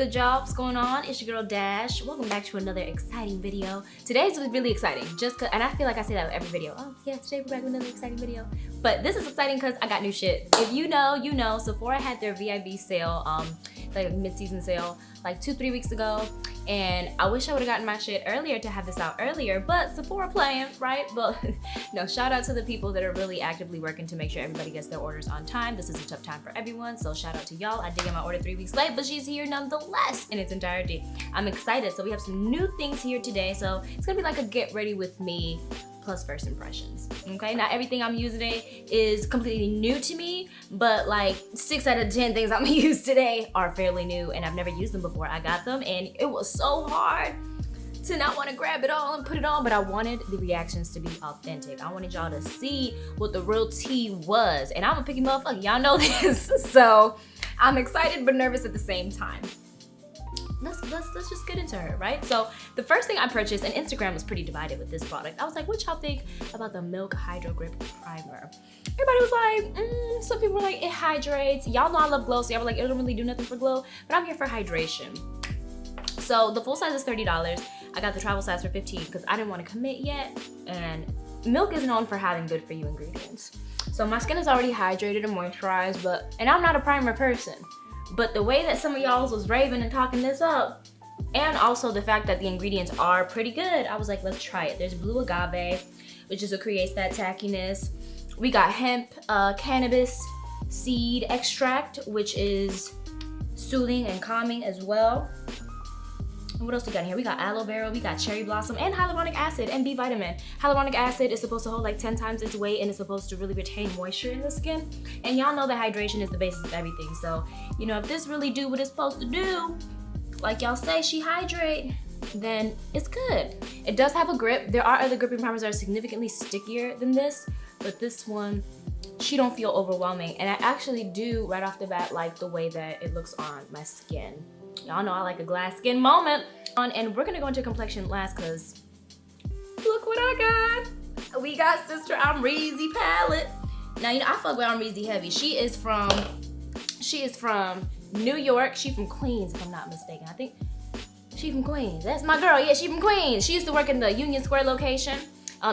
good, y'all? What's going on? It's your girl Dash. Welcome back to another exciting video. Today's really exciting, and I feel like I say that with every video. Oh yeah, today we're back with another exciting video. But this is exciting because I got new shit. If you know, you know. Sephora had their VIB sale, like mid-season sale, like 2-3 weeks ago. And I wish I would have gotten my shit earlier to have this out earlier, but Sephora playing, right? But no, shout out to the people that are really actively working to make sure everybody gets their orders on time. This is a tough time for everyone, so shout out to y'all. I did get my order 3 weeks late, but she's here nonetheless in its entirety. I'm excited. So we have some new things here today. So it's gonna be like a get ready with me plus first impressions. Okay, now everything I'm using today is completely new to me, but like 6 out of 10 things I'm gonna use today are fairly new and I've never used them before. I got them and it was so hard to not want to grab it all and put it on, but I wanted the reactions to be authentic. I wanted y'all to see what the real tea was, and I'm a picky motherfucker, y'all know this. So I'm excited but nervous at the same time. Let's just get into her, right? So the first thing I purchased, and Instagram was pretty divided with this product. I was like, what y'all think about the Milk Hydro Grip Primer? Everybody was like, some people were like, it hydrates. Y'all know I love glow, so y'all were like, it don't really do nothing for glow, but I'm here for hydration. So the full size is $30. I got the travel size for $15 because I didn't want to commit yet, and Milk is known for having good for you ingredients. So my skin is already hydrated and moisturized, and I'm not a primer person. But the way that some of y'all was raving and talking this up, and also the fact that the ingredients are pretty good, I was like, let's try it. There's blue agave, which is what creates that tackiness. We got hemp cannabis seed extract, which is soothing and calming as well. And what else we got in here? We got aloe vera, we got cherry blossom, and hyaluronic acid and B vitamin. Hyaluronic acid is supposed to hold like 10 times its weight and it's supposed to really retain moisture in the skin. And y'all know that hydration is the basis of everything. So, you know, if this really do what it's supposed to do, like y'all say she hydrate, then it's good. It does have a grip. There are other gripping primers that are significantly stickier than this, but this one, she don't feel overwhelming. And I actually do, right off the bat, like the way that it looks on my skin. Y'all know I like a glass skin moment. And we're gonna go into complexion last because look what I got. We got Sister Amrezy palette. Now, you know, I fuck with Amrezy heavy. She is from New York. She from Queens, if I'm not mistaken. I think she from Queens. That's my girl. Yeah, she from Queens. She used to work in the Union Square location.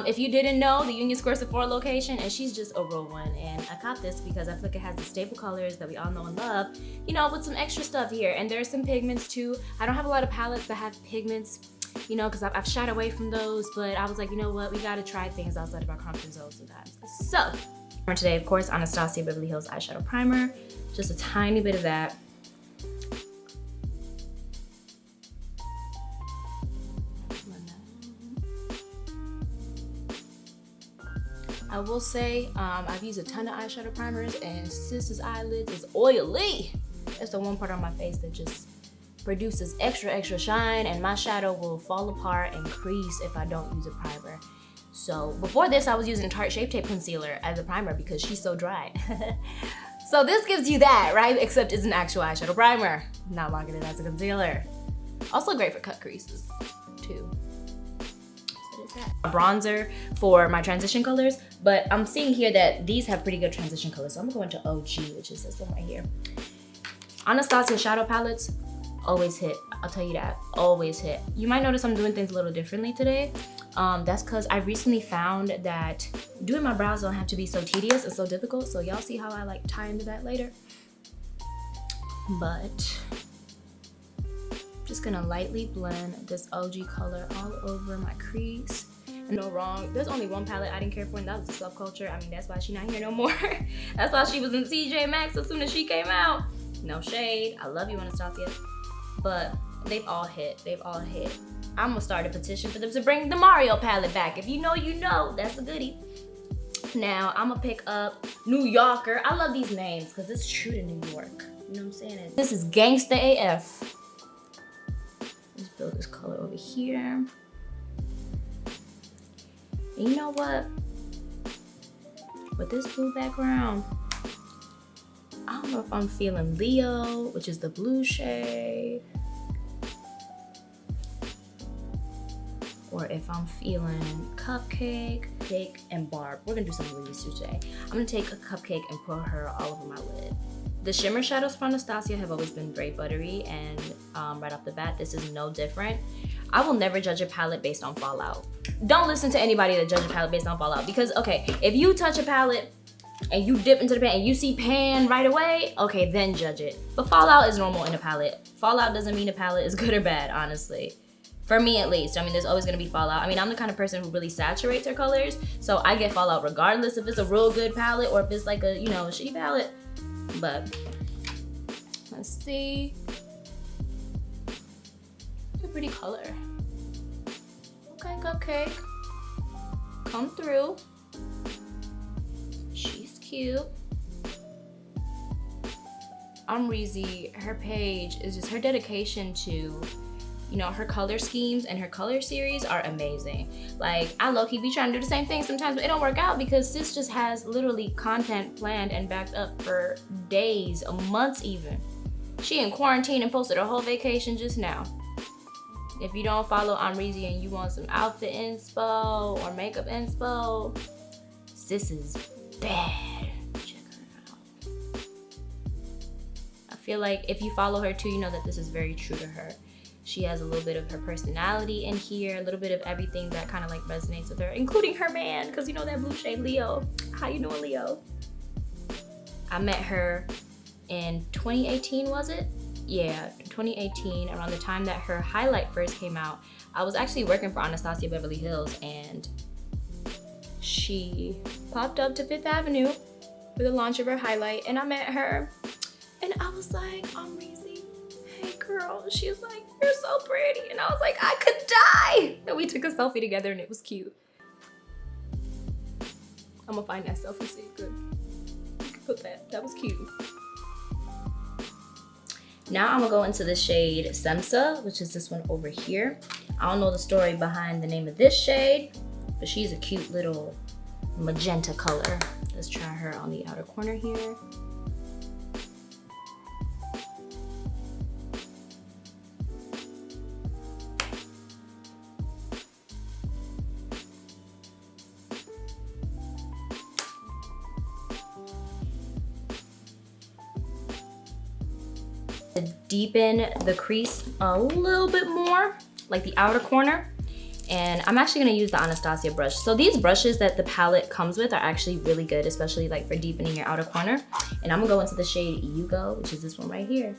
If you didn't know, the Union Square Sephora location, and she's just a real one. And I got this because I feel like it has the staple colors that we all know and love, you know, with some extra stuff here. And there's some pigments too. I don't have a lot of palettes that have pigments, you know, because I've shied away from those, but I was like, you know what, we gotta try things outside of our comfort zone sometimes. So, for today, of course, Anastasia Beverly Hills Eyeshadow Primer. Just a tiny bit of that. I will say, I've used a ton of eyeshadow primers and Sis's eyelids is oily. That's the one part on my face that just produces extra shine, and my shadow will fall apart and crease if I don't use a primer. So before this, I was using Tarte Shape Tape Concealer as a primer because she's so dry. So this gives you that, right? Except it's an actual eyeshadow primer, not marketed as a concealer. Also great for cut creases too. A bronzer for my transition colors, but I'm seeing here that these have pretty good transition colors, so I'm gonna go into OG, which is this one right here. Anastasia shadow palettes always hit. I'll tell you that, always hit. You might notice I'm doing things a little differently today. That's because I recently found that doing my brows don't have to be so tedious and so difficult, so y'all see how I like tie into that later. But just gonna lightly blend this OG color all over my crease. And no wrong, there's only one palette I didn't care for, and that was the Subculture. I mean, that's why she's not here no more. That's why she was in TJ Maxx as soon as she came out. No shade, I love you, Anastasia. But they've all hit, I'm gonna start a petition for them to bring the Mario palette back. If you know, you know, that's a goodie. Now, I'm gonna pick up New Yorker. I love these names because it's true to New York. You know what I'm saying? This is Gangsta AF. Let's build this color over here. And you know what? With this blue background, I don't know if I'm feeling Leo, which is the blue shade, or if I'm feeling Cupcake, Cake, and Barb. We're gonna do something with these two today. I'm gonna take a Cupcake and put her all over my lid. The shimmer shadows from Anastasia have always been very buttery, and right off the bat, this is no different. I will never judge a palette based on fallout. Don't listen to anybody that judges a palette based on fallout, because okay, if you touch a palette and you dip into the pan and you see pan right away, okay, then judge it. But fallout is normal in a palette. Fallout doesn't mean a palette is good or bad, honestly. For me at least. I mean, there's always gonna be fallout. I mean, I'm the kind of person who really saturates her colors, so I get fallout regardless if it's a real good palette or if it's like a, you know, a shitty palette. But let's see. What a pretty color. Okay, cupcake. Come through. She's cute. Reezy, her page is just her dedication to, you know, her color schemes and her color series are amazing. Like, I low-key be trying to do the same thing sometimes, but it don't work out because sis just has literally content planned and backed up for days, months even. She in quarantine and posted her whole vacation just now. If you don't follow Reezy and you want some outfit inspo or makeup inspo, sis is bad. Check her out. I feel like if you follow her too, you know that this is very true to her. She has a little bit of her personality in here, a little bit of everything that kind of like resonates with her, including her man, because you know that blue shade Leo. How you doing, Leo? I met her in 2018, was it? Yeah, 2018, around the time that her highlight first came out. I was actually working for Anastasia Beverly Hills, and she popped up to Fifth Avenue for the launch of her highlight, and I met her, and I was like, Reezy, hey girl. She was like, you're so pretty, and I was like, I could die. And we took a selfie together, and it was cute. I'm gonna find that selfie so you could put that. That was cute. Now I'm gonna go into the shade Semsa, which is this one over here. I don't know the story behind the name of this shade, but she's a cute little magenta color. Let's try her on the outer corner here. Deepen the crease a little bit more, like the outer corner. And I'm actually gonna use the Anastasia brush. So these brushes that the palette comes with are actually really good, especially like for deepening your outer corner. And I'm gonna go into the shade You Go, which is this one right here.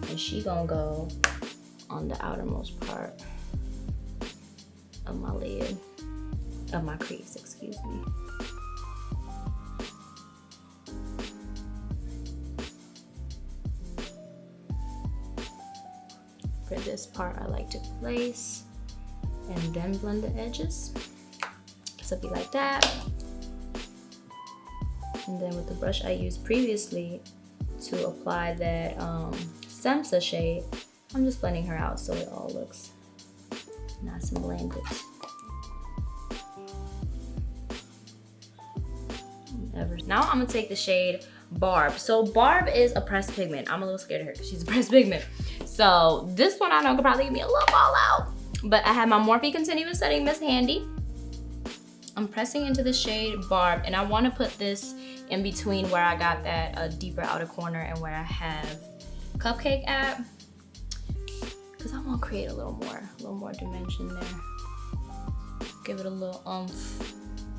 And she gonna go on the outermost part of my lid, of my crease, excuse me. For this part, I like to place and then blend the edges. So it'd be like that. And then with the brush I used previously to apply that Semsa shade, I'm just blending her out so it all looks nice and blended. Now I'm gonna take the shade Barb. So Barb is a pressed pigment. I'm a little scared of her because she's a pressed pigment. So this one I know could probably give me a little fallout, but I have my Morphe Continuous Setting Mist handy. I'm pressing into the shade Barb, and I want to put this in between where I got that deeper outer corner and where I have Cupcake at, because I want to create a little more dimension there. Give it a little oomph.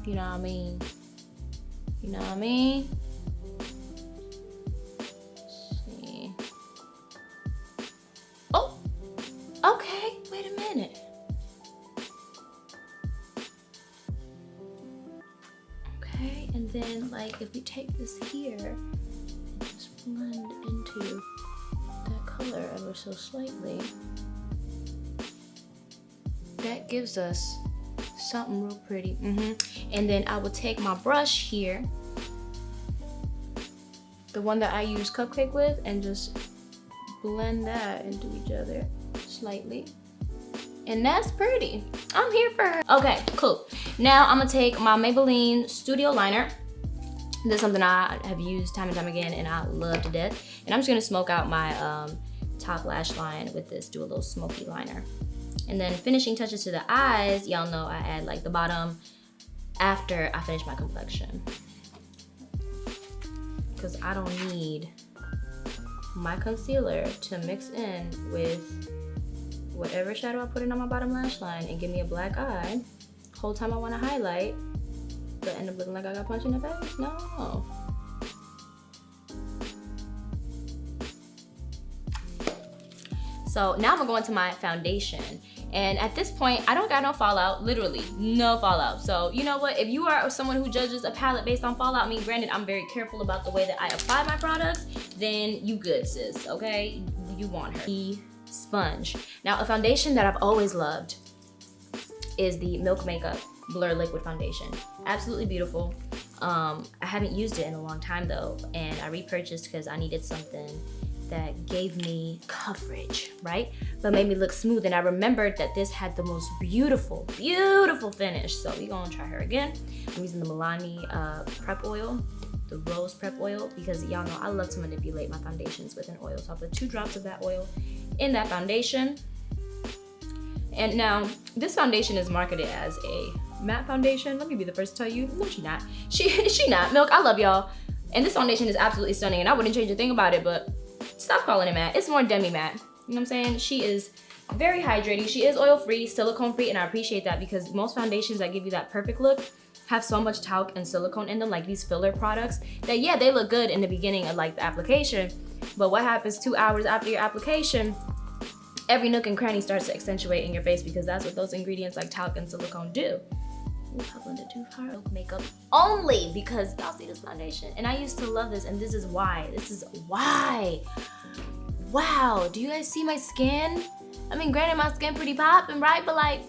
You know what I mean? You know what I mean? Okay, wait a minute. Okay, and then like if we take this here and just blend into that color ever so slightly, that gives us something real pretty. And then I will take my brush here, the one that I use Cupcake with, and just blend that into each other slightly. And that's pretty. I'm here for her. Okay, cool. Now I'm gonna take my Maybelline Studio Liner. This is something I have used time and time again and I love to death. And I'm just gonna smoke out my top lash line with this, do a little smoky liner. And then finishing touches to the eyes, y'all know I add like the bottom after I finish my complexion. Because I don't need my concealer to mix in with whatever shadow I put in on my bottom lash line and give me a black eye. Whole time I want to highlight, but end up looking like I got punched in the face. No. So now I'm gonna go into my foundation. And at this point, I don't got no fallout, literally no fallout. So you know what, if you are someone who judges a palette based on fallout, I mean, granted, I'm very careful about the way that I apply my products, then you good, sis, okay? You want her. The sponge. Now, a foundation that I've always loved is the Milk Makeup Blur Liquid Foundation. Absolutely beautiful. I haven't used it in a long time though, and I repurchased because I needed something that gave me coverage, right? But made me look smooth. And I remembered that this had the most beautiful, beautiful finish. So we gonna try her again. I'm using the Milani prep oil, the rose prep oil, because y'all know I love to manipulate my foundations with an oil. So I'll put 2 drops of that oil in that foundation. And now this foundation is marketed as a matte foundation. Let me be the first to tell you, no, she not. She not. Milk, I love y'all. And this foundation is absolutely stunning, and I wouldn't change a thing about it, but stop calling it matte. It's more demi matte. You know what I'm saying? She is very hydrating. She is oil free, silicone free, and I appreciate that because most foundations that give you that perfect look have so much talc and silicone in them, like these filler products, that yeah, they look good in the beginning of like the application, but what happens 2 hours after your application, every nook and cranny starts to accentuate in your face because that's what those ingredients like talc and silicone do. Ooh, I blended too hard. Milk Makeup only because y'all see this foundation, and I used to love this, and this is why. This is why. Wow, do you guys see my skin? I mean, granted, my skin pretty popping, right? But like,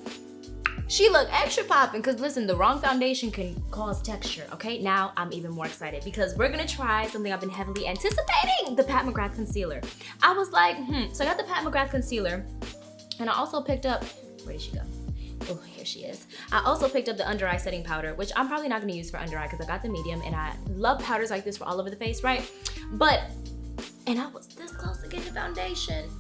she look extra popping because listen, the wrong foundation can cause texture, okay? Now I'm even more excited because we're gonna try something I've been heavily anticipating, the Pat McGrath concealer. I was like, so I got the Pat McGrath concealer, and I also picked up, where did she go? Oh, here she is. I also picked up the under eye setting powder, which I'm probably not gonna use for under eye because I got the medium, and I love powders like this for all over the face, right? And I was this close to getting the foundation.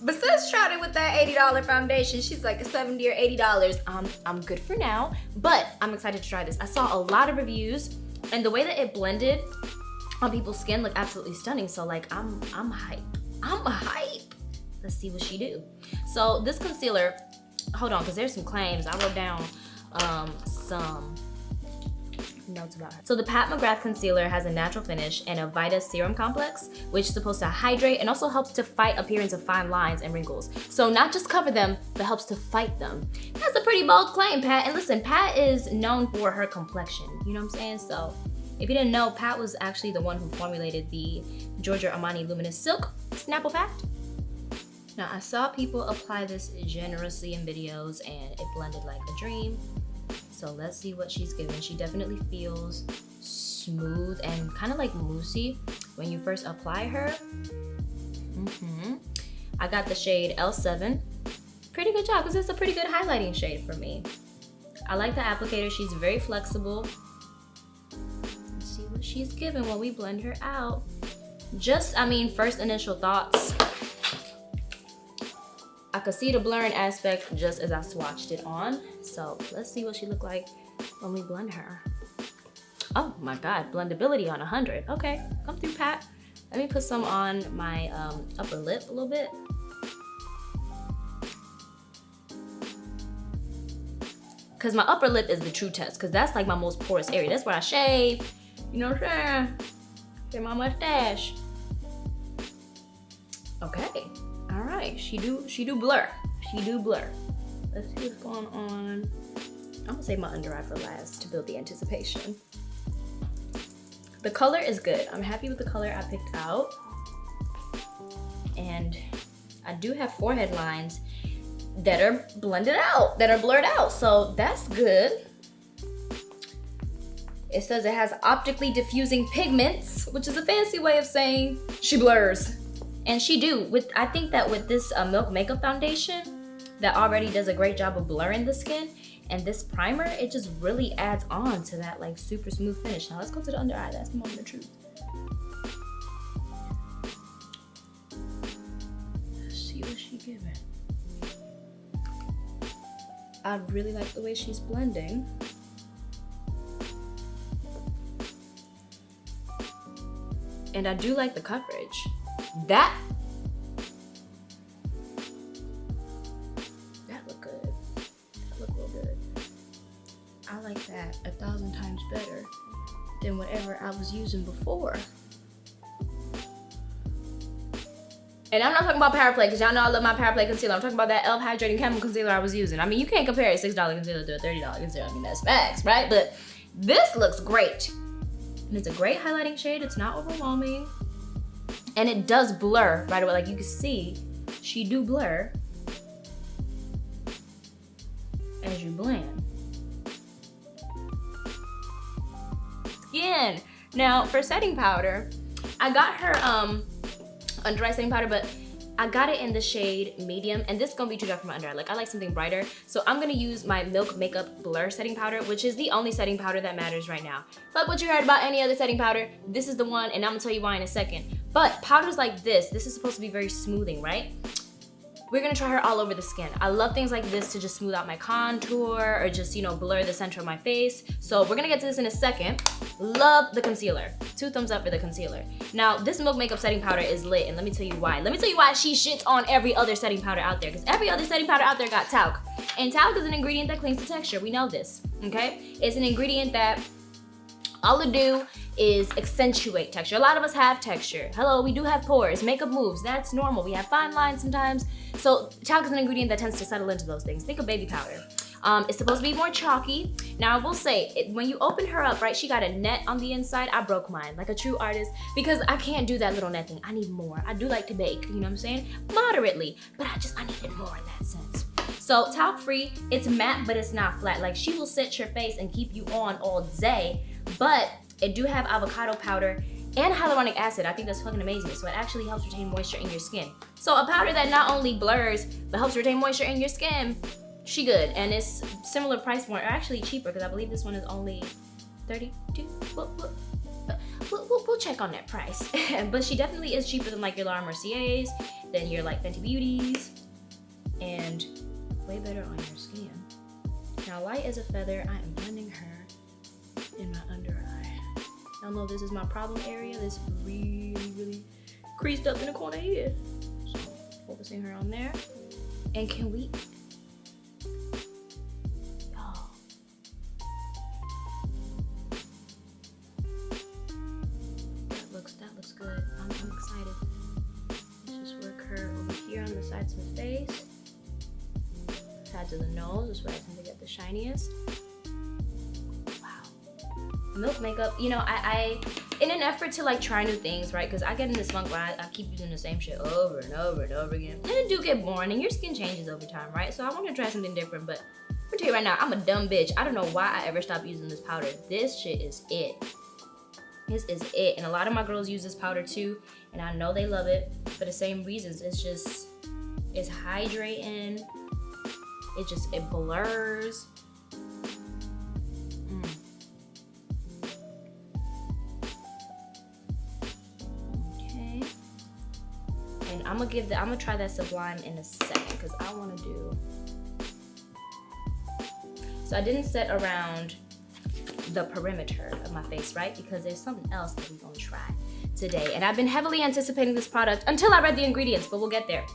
But sis tried it with that $80 foundation. She's like $70 or $80. I'm good for now, but I'm excited to try this. I saw a lot of reviews, and the way that it blended on people's skin looked absolutely stunning. So like, I'm hype. I'm hype. Let's see what she do. So this concealer, hold on, because there's some claims. I wrote down some notes about her. So the Pat McGrath concealer has a natural finish and a Vita serum complex, which is supposed to hydrate and also helps to fight appearance of fine lines and wrinkles. So not just cover them, but helps to fight them. That's a pretty bold claim, Pat. And listen, Pat is known for her complexion. You know what I'm saying? So if you didn't know, Pat was actually the one who formulated the Giorgio Armani Luminous Silk Snapple Fact. Now, I saw people apply this generously in videos and it blended like a dream. So let's see what she's giving. She definitely feels smooth and kind of like moussey when you first apply her. I got the shade L7. Pretty good job, because it's a pretty good highlighting shade for me. I like the applicator. She's very flexible. Let's see what she's giving when we blend her out. Just, I mean, first initial thoughts. I could see the blurring aspect just as I swatched it on. So let's see what she look like when we blend her. Oh my God, blendability on 100. Okay, come through, Pat. Let me put some on my upper lip a little bit. Cause my upper lip is the true test, cause that's like my most porous area. That's where I shave, you know what I'm saying? Get my mustache. Okay. All right, she do blur. She do blur. Let's see what's going on. I'm gonna save my under eye for last to build the anticipation. The color is good. I'm happy with the color I picked out. And I do have forehead lines that are blended out, that are blurred out, so that's good. It says it has optically diffusing pigments, which is a fancy way of saying she blurs. And she do. I think that with this Milk Makeup foundation that already does a great job of blurring the skin, and this primer, it just really adds on to that like super smooth finish. Now let's go to the under eye. That's the moment of truth. Let's see what she giving. I really like the way she's blending. And I do like the coverage. That look good. That look real good. I like that 1,000 times better than whatever I was using before. And I'm not talking about Power Play, because y'all know I love my Power Play concealer. I'm talking about that e.l.f. Hydrating Chemical Concealer I was using. I mean, you can't compare a $6 concealer to a $30 concealer. I mean, that's facts, right? But this looks great. And it's a great highlighting shade. It's not overwhelming. And it does blur right away. Like you can see, she do blur as you blend. Skin. Now, for setting powder, I got her under eye setting powder, but I got it in the shade medium, and this is gonna be too dark for my under eye. Like, I like something brighter, so I'm gonna use my Milk Makeup Blur setting powder, which is the only setting powder that matters right now. Fuck what you heard about any other setting powder. This is the one, and I'm gonna tell you why in a second. But powders like this is supposed to be very smoothing, right? We're gonna try her all over the skin. I love things like this to just smooth out my contour or just, you know, blur the center of my face. So we're gonna get to this in a second. Love the concealer. 2 thumbs up for the concealer. Now, this Milk Makeup setting powder is lit, and let me tell you why. Let me tell you why she shits on every other setting powder out there, because every other setting powder out there got talc. And talc is an ingredient that clings to texture. We know this, okay? It's an ingredient that all it do is accentuate texture. A lot of us have texture. Hello, we do have pores, makeup moves, that's normal. We have fine lines sometimes. So talc is an ingredient that tends to settle into those things. Think of baby powder. It's supposed to be more chalky. Now I will say, when you open her up, right, she got a net on the inside. I broke mine, like a true artist, because I can't do that little net thing. I need more. I do like to bake, you know what I'm saying? Moderately, but I needed more in that sense. So talc free, it's matte, but it's not flat. Like, she will set your face and keep you on all day, but it do have avocado powder and hyaluronic acid. I think that's fucking amazing. So it actually helps retain moisture in your skin. So a powder that not only blurs, but helps retain moisture in your skin, she good. And it's similar price point, or actually cheaper, because I believe this one is only $32. We'll check on that price. But she definitely is cheaper than like your Laura Mercier's, than your like Fenty Beauties, and way better on your skin. Now, light as a feather, I am blending her in my under eye. Y'all know this is my problem area. This really creased up in the corner here. So focusing her on there. And can we, y'all, that looks good. I'm excited. Let's just work her over here on the sides of the face, sides of the nose. That's where I tend to get the shiniest. Milk Makeup, you know, I in an effort to like try new things, right? Because I get in this funk where I keep using the same shit over and over and over again. And it do get boring, and your skin changes over time, right? So I want to try something different, but I'm gonna tell you right now, I'm a dumb bitch. I don't know why I ever stopped using this powder. This shit is it. This is it. And a lot of my girls use this powder too, and I know they love it for the same reasons. It's hydrating. It blurs. I'm gonna try that Sublime in a second, because I want to do. So I didn't set around the perimeter of my face, right? Because there's something else that we're gonna try today, and I've been heavily anticipating this product until I read the ingredients, but we'll get there.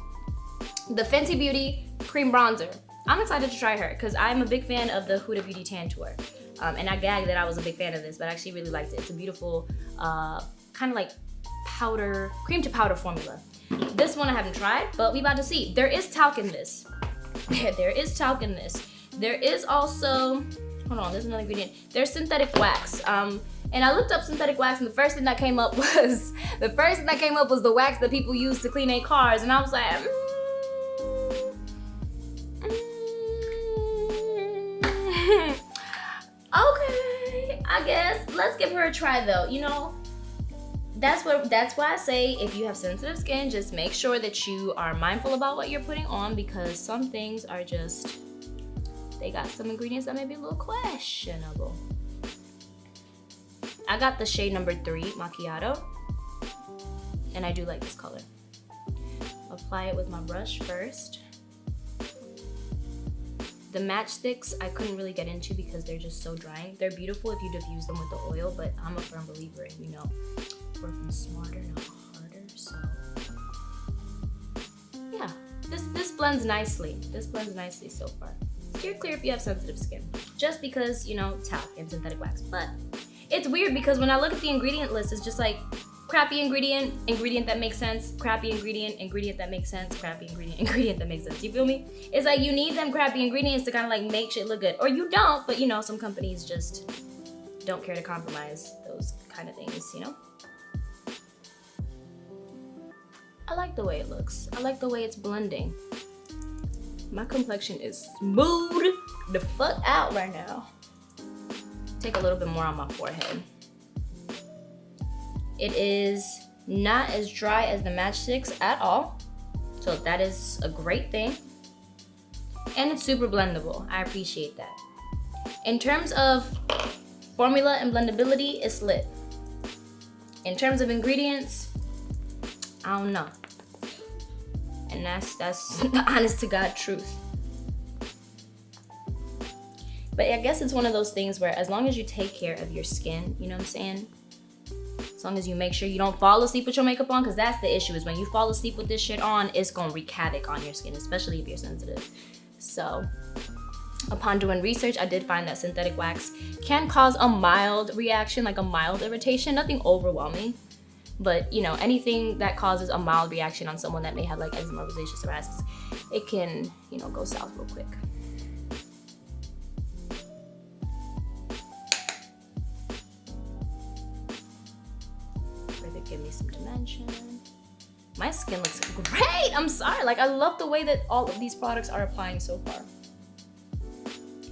The Fenty Beauty Cream Bronzer. I'm excited to try her because I'm a big fan of the Huda Beauty Tan Tour, and I gagged that I was a big fan of this, but I actually really liked it. It's a beautiful, kind of like powder, cream to powder formula. This one I haven't tried, but we about to see. There is talc in this. There is talc in this. There is also, hold on, there's another ingredient. There's synthetic wax. And I looked up synthetic wax, and the first thing that came up was the wax that people use to clean their cars, and I was like, okay, I guess let's give her a try though. You know, that's why I say, if you have sensitive skin, just make sure that you are mindful about what you're putting on, because some things are just, they got some ingredients that may be a little questionable. I got the shade number 3, Macchiato, and I do like this color. Apply it with my brush first. The matchsticks I couldn't really get into because they're just so drying. They're beautiful if you diffuse them with the oil, but I'm a firm believer in, you know, working smarter, not harder. So yeah, this blends nicely. This blends nicely so far. Steer clear if you have sensitive skin. Just because, you know, talc and synthetic wax. But it's weird because when I look at the ingredient list, it's just like crappy ingredient, ingredient that makes sense, crappy ingredient, ingredient that makes sense, crappy ingredient, ingredient that makes sense. You feel me? It's like you need them crappy ingredients to kind of like make shit look good. Or you don't, but you know, some companies just don't care to compromise those kind of things, you know? I like the way it looks. I like the way it's blending. My complexion is smooth the fuck out right now. Take a little bit more on my forehead. It is not as dry as the matchsticks at all, so that is a great thing. And it's super blendable. I appreciate that. In terms of formula and blendability, it's lit. In terms of ingredients, I don't know. And that's the honest to God truth. But I guess it's one of those things where as long as you take care of your skin, you know what I'm saying? As long as you make sure you don't fall asleep with your makeup on, because that's the issue, is when you fall asleep with this shit on, it's gonna wreak havoc on your skin, especially if you're sensitive. So upon doing research, I did find that synthetic wax can cause a mild reaction, like a mild irritation, nothing overwhelming. But you know, anything that causes a mild reaction on someone that may have like eczema, rosacea, psoriasis, it can, you know, go south real quick. Give me some dimension. My skin looks great. I'm sorry. Like, I love the way that all of these products are applying so far.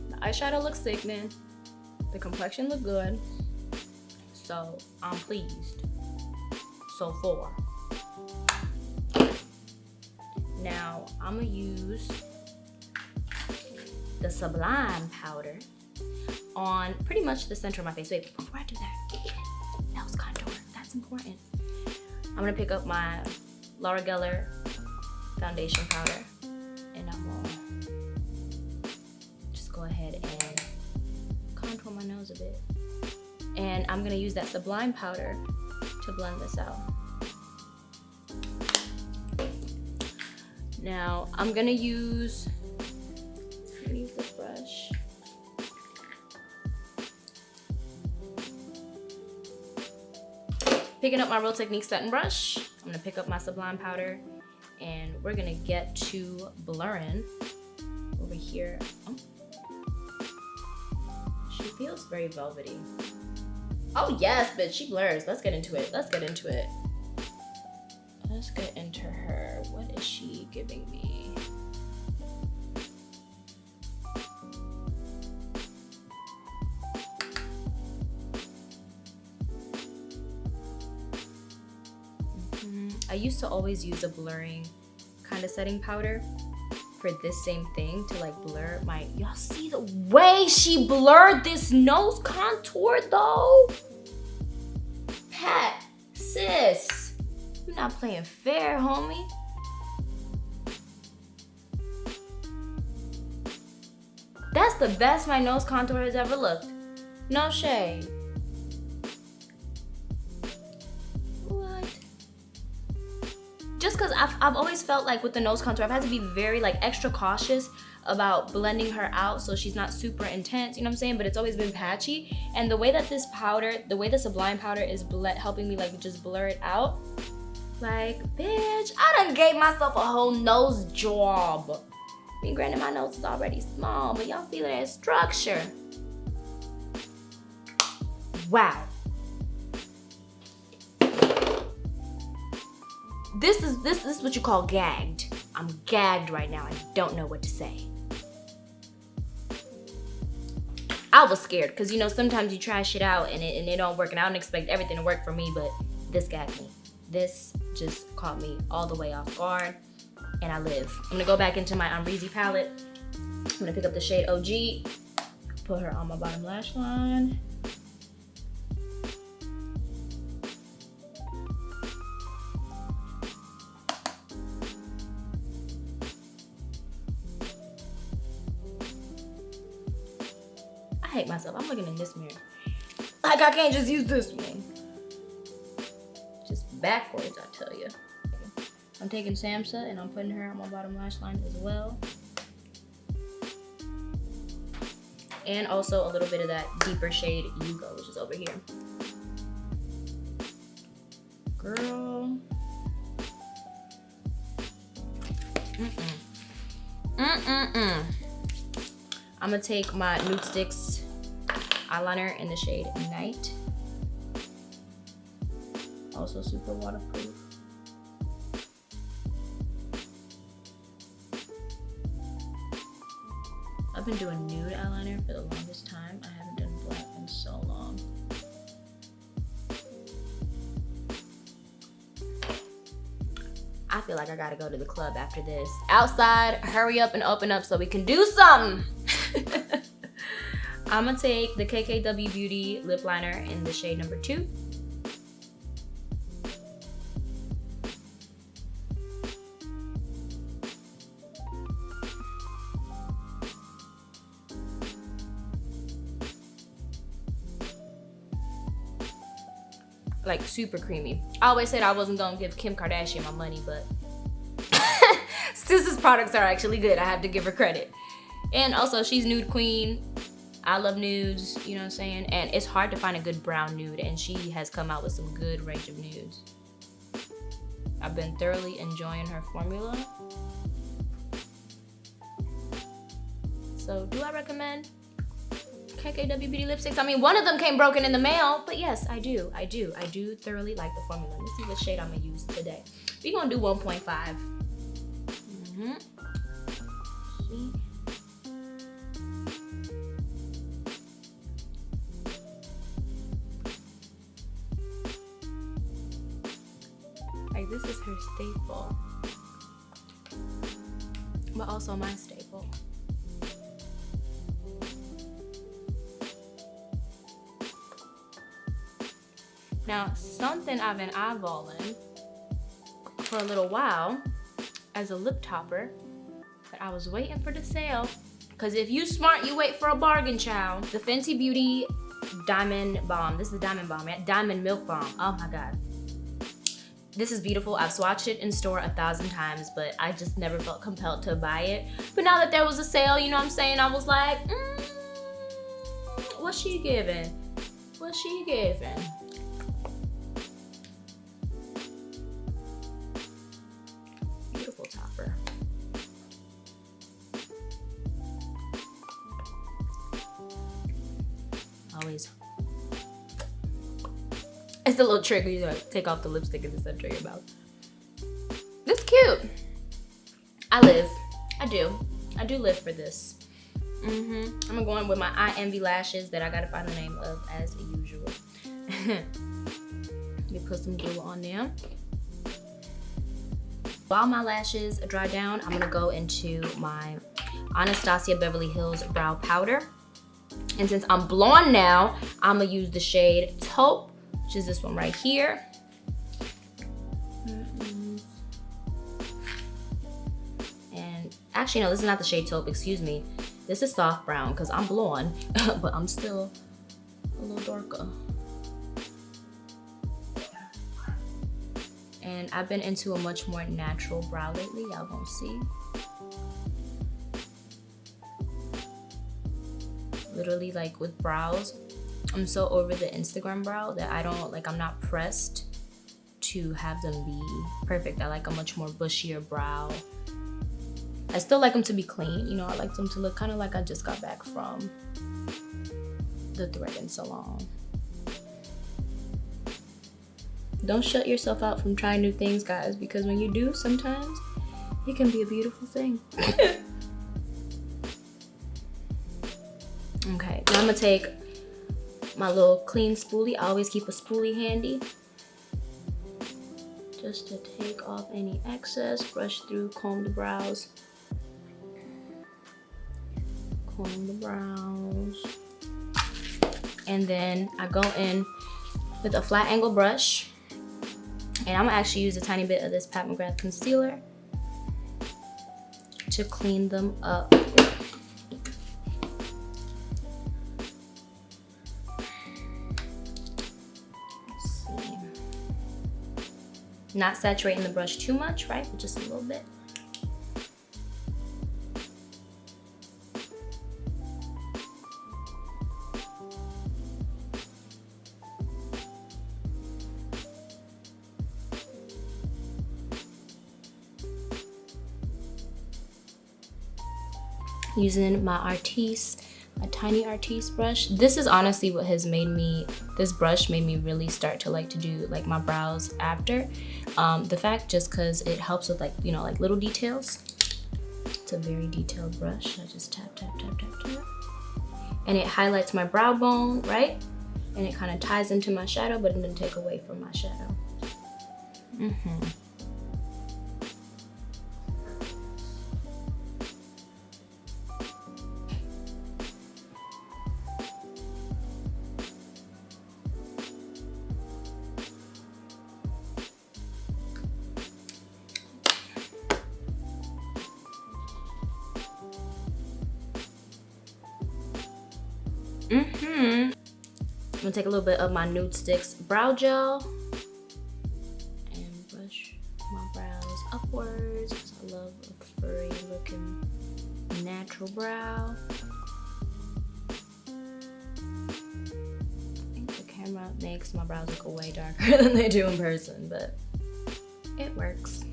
The eyeshadow looks thick, man. The complexion look good. So I'm pleased. So far. Now I'm gonna use the Sublime powder on pretty much the center of my face. Wait, before I do that, nose contour. That's important. I'm gonna pick up my Laura Geller foundation powder and I'm gonna just go ahead and contour my nose a bit. And I'm gonna use that Sublime powder to blend this out. Now I'm gonna use this brush. Picking up my Real Techniques satin brush, I'm gonna pick up my Sublime powder and we're gonna get to blurring over here. Oh. She feels very velvety. Oh yes, bitch, she blurs. Let's get into it. Let's get into it. Let's get into her. What is she giving me? I used to always use a blurring kind of setting powder for this same thing to like blur my, y'all see the way she blurred this nose contour though? Pat, sis, you're not playing fair, homie. That's the best my nose contour has ever looked. No shade. Just because I've always felt like with the nose contour, I've had to be very like extra cautious about blending her out so she's not super intense, you know what I'm saying? But it's always been patchy. And the way that this powder, the way the Sublime powder is helping me like just blur it out, like, bitch, I done gave myself a whole nose job. I mean, granted, my nose is already small, but y'all see that structure. Wow. This is what you call gagged. I'm gagged right now. I don't know what to say. I was scared because you know sometimes you try shit out and it don't work, and I don't expect everything to work for me, but this gagged me. This just caught me all the way off guard, and I live. I'm gonna go back into my Breezy palette. I'm gonna pick up the shade OG, put her on my bottom lash line. I hate myself. I'm looking in this mirror. Like I can't just use this one. backwards, I tell you. I'm taking Samsa and I'm putting her on my bottom lash line as well. And also a little bit of that deeper shade Yugo, which is over here. Girl. I'm gonna take my Nude Sticks eyeliner in the shade Night. Also super waterproof. I've been doing nude eyeliner for the longest time. I haven't done black in so long. I feel like I gotta go to the club after this. Outside, hurry up and open up so we can do something. I'm gonna take the KKW Beauty lip liner in the shade number 2. Like super creamy. I always said I wasn't gonna give Kim Kardashian my money, but Sis's products are actually good. I have to give her credit. And also, she's nude queen. I love nudes, you know what I'm saying? And it's hard to find a good brown nude, and she has come out with some good range of nudes. I've been thoroughly enjoying her formula. So, do I recommend KKW Beauty lipsticks? I mean, one of them came broken in the mail, but yes, I do thoroughly like the formula. Let's see what shade I'm gonna use today. We're gonna do 1.5. See? Like, this is her staple, but also my staple. Now, something I've been eyeballing for a little while as a lip topper, but I was waiting for the sale. Because if you smart, you wait for a bargain, child. The Fenty Beauty Diamond Balm. This is the Diamond Balm, yeah? Diamond Milk Balm. Oh my God. This is beautiful. I've swatched it in store 1,000 times, but I just never felt compelled to buy it. But now that there was a sale, you know what I'm saying? I was like, what's she giving? What's she giving? Always. It's a little trick when you like take off the lipstick in the center of your mouth. It's cute. I do live for this. I'm gonna go in with my Eye Envy lashes that I gotta find the name of as usual. You put some glue on there. While my lashes dry down, I'm gonna go into my Anastasia Beverly Hills Brow Powder. And since I'm blonde now, I'm gonna use the shade Taupe, which is this one right here. And actually, no, this is not the shade Taupe, excuse me. This is soft brown because I'm blonde, but I'm still a little darker. And I've been into a much more natural brow lately, y'all gonna see. Literally, like with brows, I'm so over the Instagram brow that I'm not pressed to have them be perfect. I like a much more bushier brow. I still like them to be clean, you know, I like them to look kind of like I just got back from the threading salon. Don't shut yourself out from trying new things, guys, because when you do, sometimes it can be a beautiful thing. Okay, now I'm gonna take my little clean spoolie. I always keep a spoolie handy just to take off any excess, brush through, comb the brows. Comb the brows. And then I go in with a flat angle brush, and I'm gonna actually use a tiny bit of this Pat McGrath concealer to clean them up. Not saturating the brush too much, right? But just a little bit. Using my Artiste, a tiny Artiste brush. This is honestly what has made me, this brush made me really start to like to do like my brows after. The fact just cause it helps with like, you know, like little details. It's a very detailed brush. I just tap, tap, tap, tap, tap. And it highlights my brow bone, right? And it kind of ties into my shadow, but it doesn't take away from my shadow. I'm gonna take a little bit of my Nude Sticks brow gel and brush my brows upwards because I love a furry looking natural brow. I think the camera makes my brows look way darker than they do in person, but it works.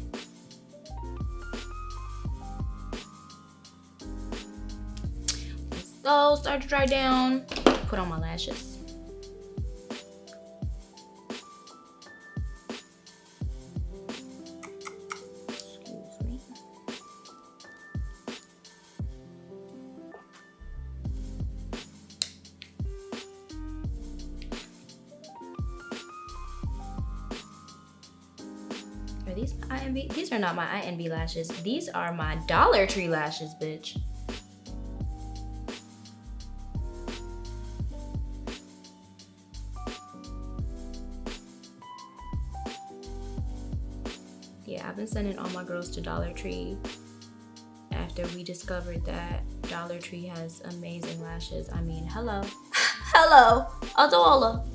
So start to dry down, put on my lashes. Excuse me. Are these my INB? These are not my INB lashes. These are my Dollar Tree lashes, bitch. Yeah, I've been sending all my girls to Dollar Tree after we discovered that Dollar Tree has amazing lashes. I mean, hello. Hello, Adola.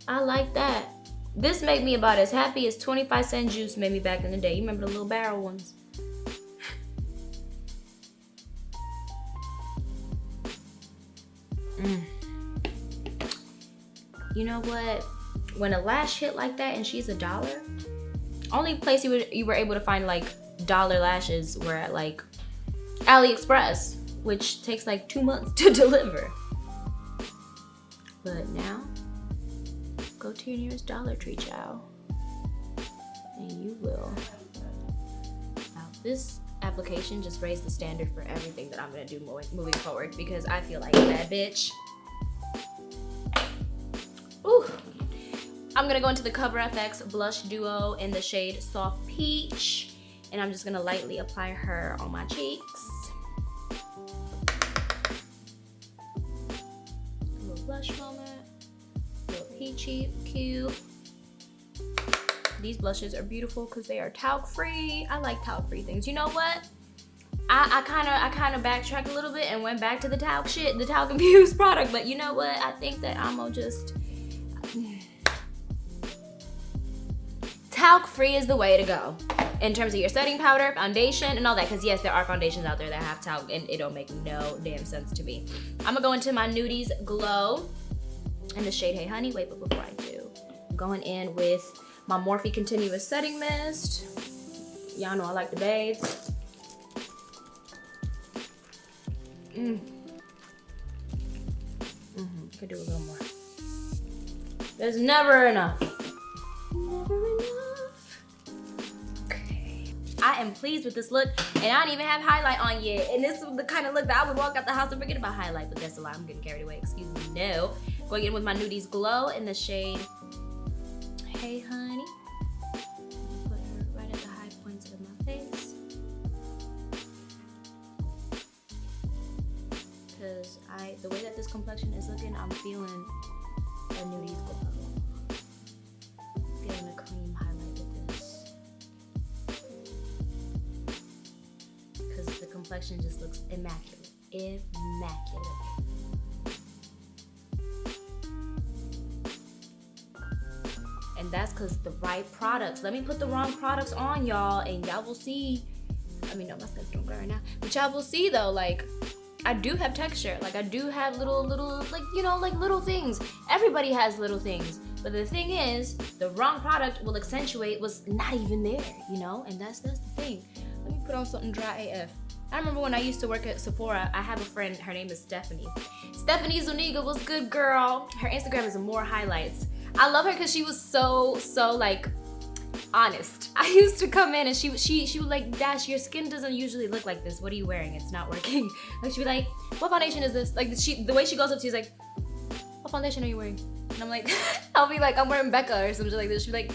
I like that. This made me about as happy as 25-cent juice made me back in the day. You remember the little barrel ones? You know what? When a lash hit like that and she's $1, only place you were able to find like dollar lashes were at like AliExpress, which takes like 2 months to deliver. But now, go to your nearest Dollar Tree, child, and you will. Now, this application just raised the standard for everything that I'm gonna do moving forward because I feel like a bad bitch. Ooh. I'm gonna go into the Cover FX Blush Duo in the shade Soft Peach, and I'm just gonna lightly apply her on my cheeks. A little blush moment, a little peachy, cute. These blushes are beautiful because they are talc free. I like talc free things. You know what? I kind of backtracked a little bit and went back to the talc shit, the talc infused product. But you know what? I think that I'm gonna just. Talc free is the way to go in terms of your setting powder, foundation, and all that. Because yes, there are foundations out there that have talc and it don't make no damn sense to me. I'm gonna go into my Nudies Glow in the shade Hey Honey. Wait, but before I do, I'm going in with my Morphe Continuous Setting Mist. Y'all know I like the beads. Could do a little more. There's never enough. Never enough. Okay. I am pleased with this look, and I don't even have highlight on yet. And this is the kind of look that I would walk out the house and forget about highlight, but that's a lie. I'm getting carried away. Excuse me. No. Going in with my Nudies Glow in the shade Hey Honey. Put her right at the high points of my face. Because the way that this complexion is looking, I'm feeling a Nudies Glow. Feeling a cream highlight with this. Because the complexion just looks immaculate. Immaculate. And that's because the right products. Let me put the wrong products on, y'all, and y'all will see. I mean, no, my skin's doing good right now. But y'all will see, though, like, I do have texture. Like, I do have little, like, you know, like little things. Everybody has little things. But the thing is, the wrong product will accentuate what's not even there, you know? And that's the thing. Let me put on something dry AF. I remember when I used to work at Sephora, I have a friend, her name is Stephanie. Stephanie Zuniga was good, girl. Her Instagram is more highlights. I love her because she was so like honest. I used to come in and she would like, Dash, your skin doesn't usually look like this. What are you wearing? It's not working. Like she'd be like, what foundation is this? Like the way she goes up, she's like, what foundation are you wearing? And I'm like, I'll be like, I'm wearing Becca or something like this. She'd be like,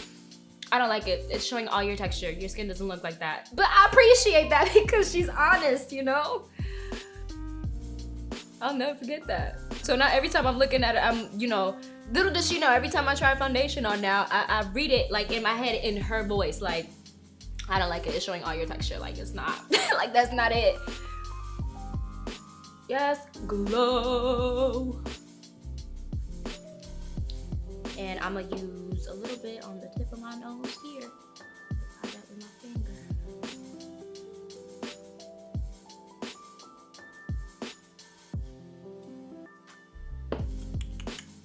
I don't like it. It's showing all your texture. Your skin doesn't look like that. But I appreciate that because she's honest, you know? I'll never forget that. So now every time I'm looking at it, I'm, you know, little does she know, every time I try foundation on now, I read it like in my head in her voice, like, I don't like it. It's showing all your texture. Like, it's not. Like, that's not it. Yes, glow. And I'm gonna use a little bit on the tip of my nose here. Apply that with my finger.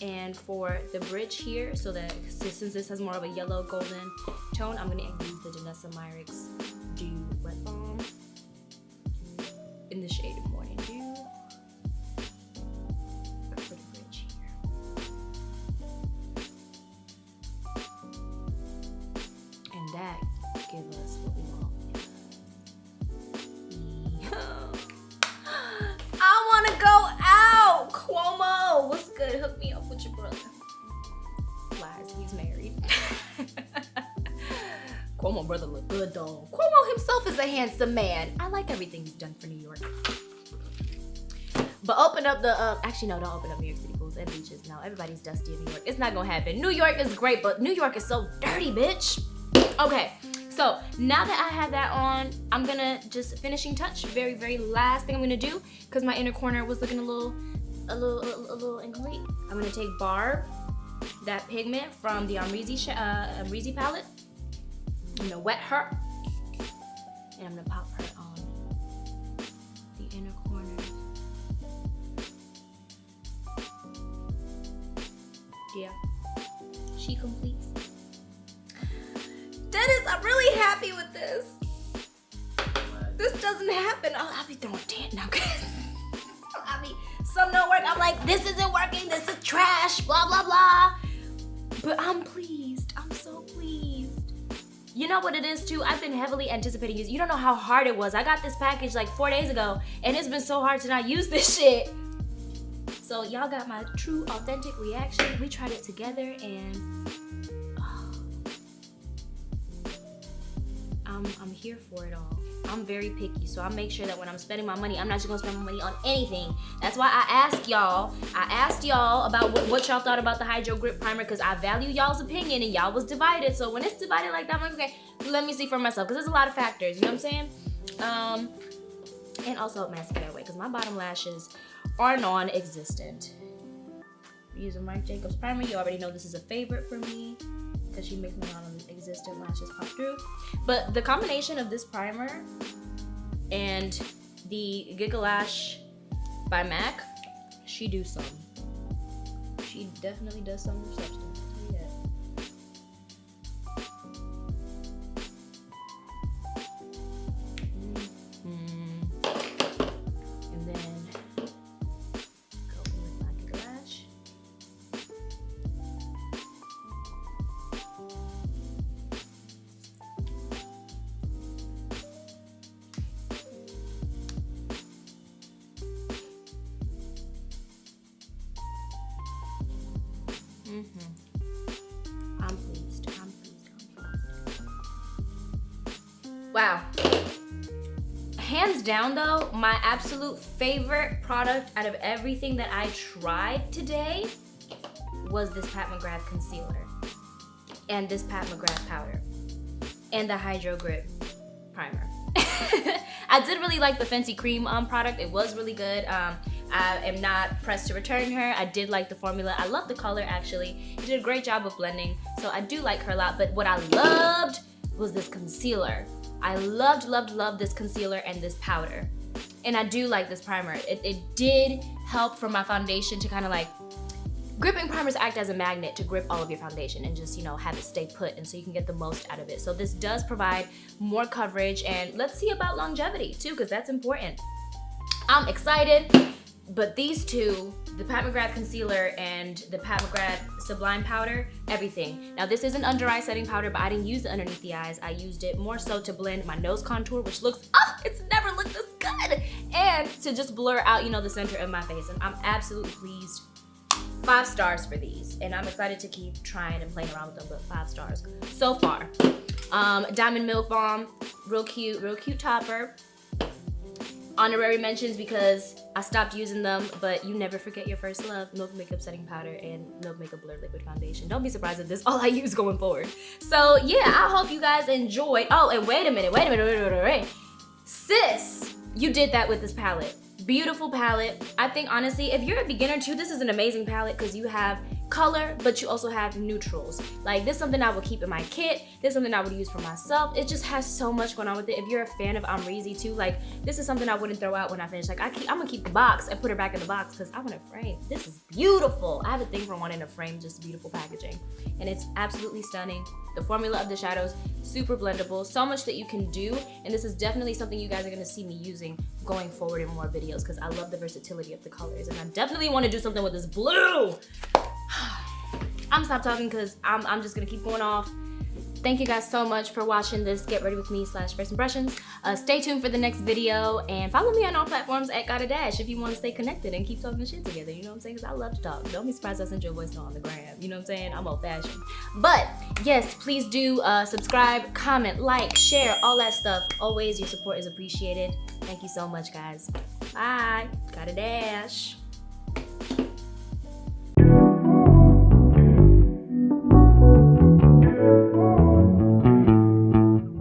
And for the bridge here, so that since this has more of a yellow golden tone, I'm gonna use the Janessa Myricks Dew Wet Balm in the shade Morning Dew for the bridge here. And that gives us what we want. I wanna go out! Cuomo! What's good? Hook me up with your brother. Lies, he's married. Cuomo brother look good though. Cuomo himself is a handsome man. I like everything he's done for New York. But open up the, actually no, don't open up New York City pools and beaches. No, everybody's dusty in New York. It's not gonna happen. New York is great, but New York is so dirty, bitch. Okay, so now that I have that on, I'm gonna just finishing touch. Very, very last thing I'm gonna do, because my inner corner was looking a little incomplete. I'm gonna take Barb, that pigment from the Amrezy palette. I'm gonna wet her, and I'm gonna pop her on the inner corner. Yeah, she completes. Dennis, I'm really happy with this. This doesn't happen. I'll be throwing tan now, guys. I mean, some don't work. I'm like, this isn't working. This is trash. Blah blah blah. But I'm pleased. I'm so pleased. You know what it is too? I've been heavily anticipating this. You don't know how hard it was. I got this package like 4 days ago, and it's been so hard to not use this shit. So y'all got my true, authentic reaction. We tried it together, and I'm here for it all. I'm very picky, so I make sure that when I'm spending my money, I'm not just gonna spend my money on anything. That's why I asked y'all about what y'all thought about the Hydro Grip Primer, because I value y'all's opinion, and y'all was divided. So when it's divided like that, I'm like, okay, let me see for myself, because there's a lot of factors, you know what I'm saying? And also mascara away, because my bottom lashes are non-existent. Using Marc Jacobs Primer, you already know this is a favorite for me, because she makes my non-existent lashes pop through. But the combination of this primer and the Giga Lash by MAC, she do some. She definitely does some substance. Yeah. And then go in with my Giga Lash. I'm pleased. Wow. Hands down though, my absolute favorite product out of everything that I tried today was this Pat McGrath concealer and this Pat McGrath powder and the Hydro Grip primer. I did really like the Fenty cream product. It was really good. I am not pressed to return her. I did like the formula. I love the color actually. She did a great job of blending, so I do like her a lot. But what I loved was this concealer. I loved this concealer and this powder. And I do like this primer. It did help for my foundation to kind of like, gripping primers act as a magnet to grip all of your foundation and just, you know, have it stay put, and so you can get the most out of it. So this does provide more coverage, and let's see about longevity too, because that's important. I'm excited, but these two, the Pat McGrath concealer and the Pat McGrath Sublime powder, everything. Now this is an under eye setting powder, but I didn't use it underneath the eyes. I used it more so to blend my nose contour, which looks, oh, it's never looked this good, and to just blur out, you know, the center of my face. And I'm absolutely pleased. 5 stars for these, and I'm excited to keep trying and playing around with them, but 5 stars so far. Diamond Milk Balm, real cute topper. Honorary mentions because I stopped using them, but you never forget your first love. Milk Makeup Setting Powder and Milk Makeup Blur Liquid Foundation. Don't be surprised if this is all I use going forward. So yeah, I hope you guys enjoyed. Oh, and wait a minute. Sis, you did that with this palette. Beautiful palette. I think honestly, if you're a beginner too, this is an amazing palette because you have color, but you also have neutrals. Like this is something I would keep in my kit. This is something I would use for myself. It just has so much going on with it. If you're a fan of Amrezy too, like this is something I wouldn't throw out when I finish. Like I'm gonna keep the box and put her back in the box because I want a frame. This is beautiful. I have a thing for wanting a frame, just beautiful packaging. And it's absolutely stunning. The formula of the shadows, super blendable, so much that you can do. And this is definitely something you guys are gonna see me using going forward in more videos because I love the versatility of the colors. And I definitely wanna do something with this blue. I'm stop talking because I'm just gonna keep going off. Thank you guys so much for watching this Get Ready With Me / First Impressions. Stay tuned for the next video and follow me on all platforms at Got a Dash if you want to stay connected and keep talking shit together. You know what I'm saying? Because I love to talk. Don't be surprised I send your voice note on the gram. You know what I'm saying? I'm old fashioned. But yes, please do subscribe, comment, like, share, all that stuff. Always your support is appreciated. Thank you so much, guys. Bye. Got a Dash.